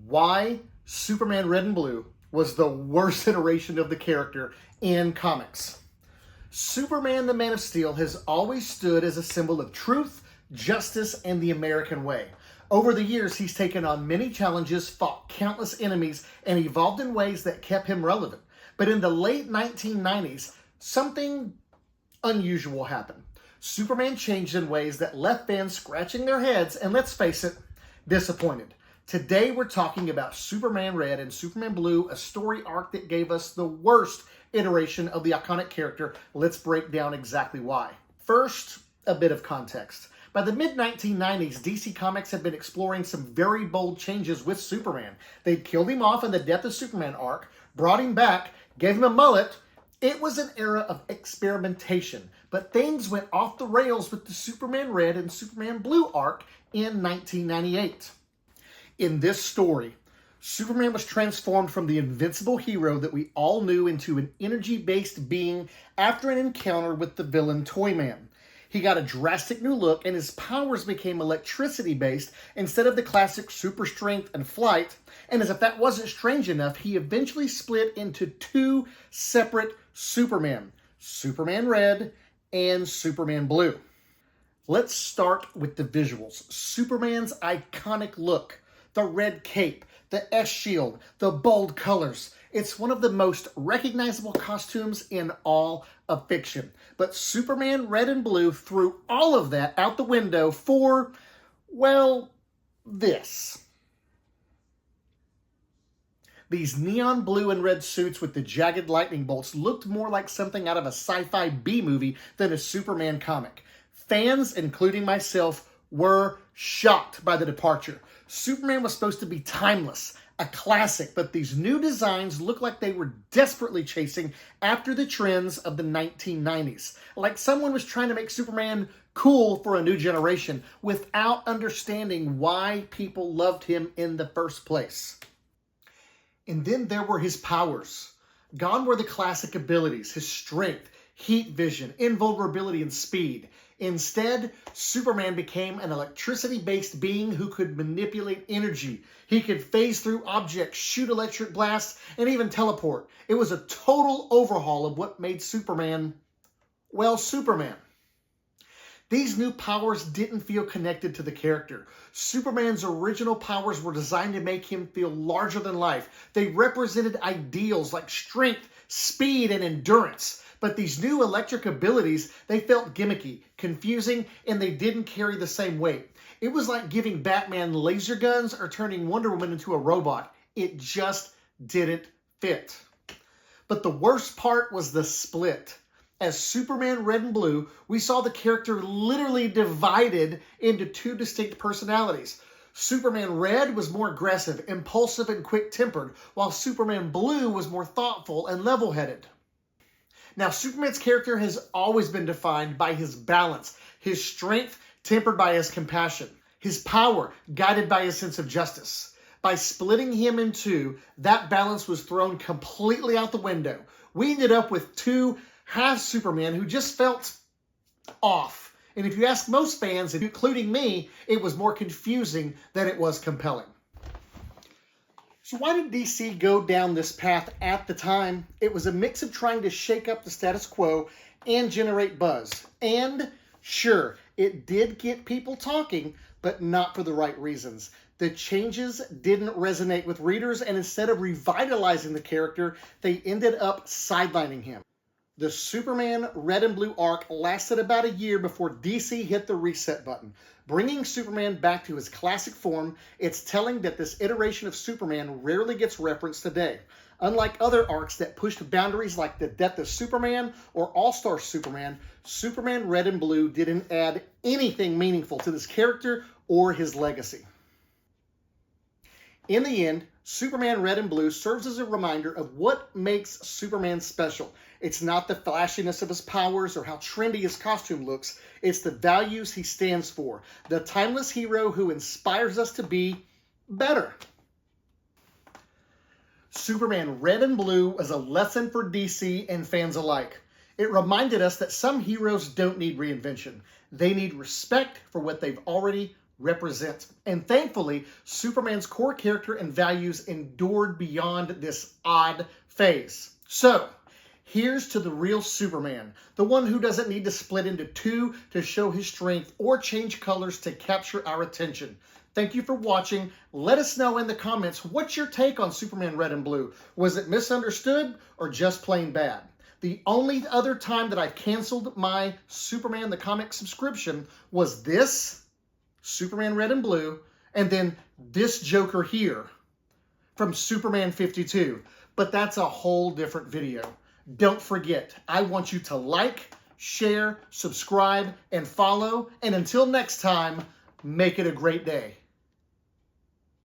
why Superman Red and Blue was the worst iteration of the character in comics. Superman the Man of Steel has always stood as a symbol of truth, justice, and the American way. Over the years, he's taken on many challenges, fought countless enemies, and evolved in ways that kept him relevant. But in the late 1990s, something unusual happened. Superman changed in ways that left fans scratching their heads and, let's face it, disappointed. Today we're talking about Superman Red and Superman Blue, a story arc that gave us the worst iteration of the iconic character. Let's break down exactly why. First, a bit of context. By the mid-1990s, DC Comics had been exploring some very bold changes with Superman. They'd killed him off in the Death of Superman arc, brought him back, gave him a mullet. It was an era of experimentation, but things went off the rails with the Superman Red and Superman Blue arc in 1998. In this story, Superman was transformed from the invincible hero that we all knew into an energy-based being after an encounter with the villain Toyman. He got a drastic new look, and his powers became electricity-based instead of the classic super strength and flight. And as if that wasn't strange enough, he eventually split into two separate Superman, Superman Red and Superman Blue. Let's start with the visuals. Superman's iconic look, the red cape, the S-shield, the bold colors. It's one of the most recognizable costumes in all of fiction. But Superman Red and Blue threw all of that out the window for, well, this. These neon blue and red suits with the jagged lightning bolts looked more like something out of a sci-fi B-movie than a Superman comic. Fans, including myself, were shocked by the departure. Superman was supposed to be timeless, a classic, but these new designs look like they were desperately chasing after the trends of the 1990s. Like someone was trying to make Superman cool for a new generation without understanding why people loved him in the first place. And then there were his powers. Gone were the classic abilities, his strength, heat vision, invulnerability, and speed. Instead, Superman became an electricity-based being who could manipulate energy. He could phase through objects, shoot electric blasts, and even teleport. It was a total overhaul of what made Superman, well, Superman. These new powers didn't feel connected to the character. Superman's original powers were designed to make him feel larger than life. They represented ideals like strength, speed, and endurance. But these new electric abilities, they felt gimmicky, confusing, and they didn't carry the same weight. It was like giving Batman laser guns or turning Wonder Woman into a robot. It just didn't fit. But the worst part was the split. As Superman Red and Blue, we saw the character literally divided into two distinct personalities. Superman Red was more aggressive, impulsive, and quick-tempered, while Superman Blue was more thoughtful and level-headed. Now, Superman's character has always been defined by his balance, his strength tempered by his compassion, his power guided by his sense of justice. By splitting him in two, that balance was thrown completely out the window. We ended up with two half-Superman who just felt off. And if you ask most fans, including me, it was more confusing than it was compelling. So why did DC go down this path at the time? It was a mix of trying to shake up the status quo and generate buzz. And sure, it did get people talking, but not for the right reasons. The changes didn't resonate with readers, and instead of revitalizing the character, they ended up sidelining him. The Superman Red and Blue arc lasted about a year before DC hit the reset button. Bringing Superman back to his classic form, it's telling that this iteration of Superman rarely gets referenced today. Unlike other arcs that pushed boundaries like the Death of Superman or All-Star Superman, Superman Red and Blue didn't add anything meaningful to this character or his legacy. In the end, Superman Red and Blue serves as a reminder of what makes Superman special. It's not the flashiness of his powers or how trendy his costume looks. It's the values he stands for. The timeless hero who inspires us to be better. Superman Red and Blue was a lesson for DC and fans alike. It reminded us that some heroes don't need reinvention. They need respect for what they've already represent. And thankfully, Superman's core character and values endured beyond this odd phase. So, here's to the real Superman, the one who doesn't need to split into two to show his strength or change colors to capture our attention. Thank you for watching. Let us know in the comments, what's your take on Superman Red and Blue? Was it misunderstood or just plain bad? The only other time that I canceled my Superman the Comic subscription was this, Superman Red and Blue, and then this Joker here from Superman 52. But that's a whole different video. Don't forget, I want you to like, share, subscribe, and follow. And until next time, make it a great day.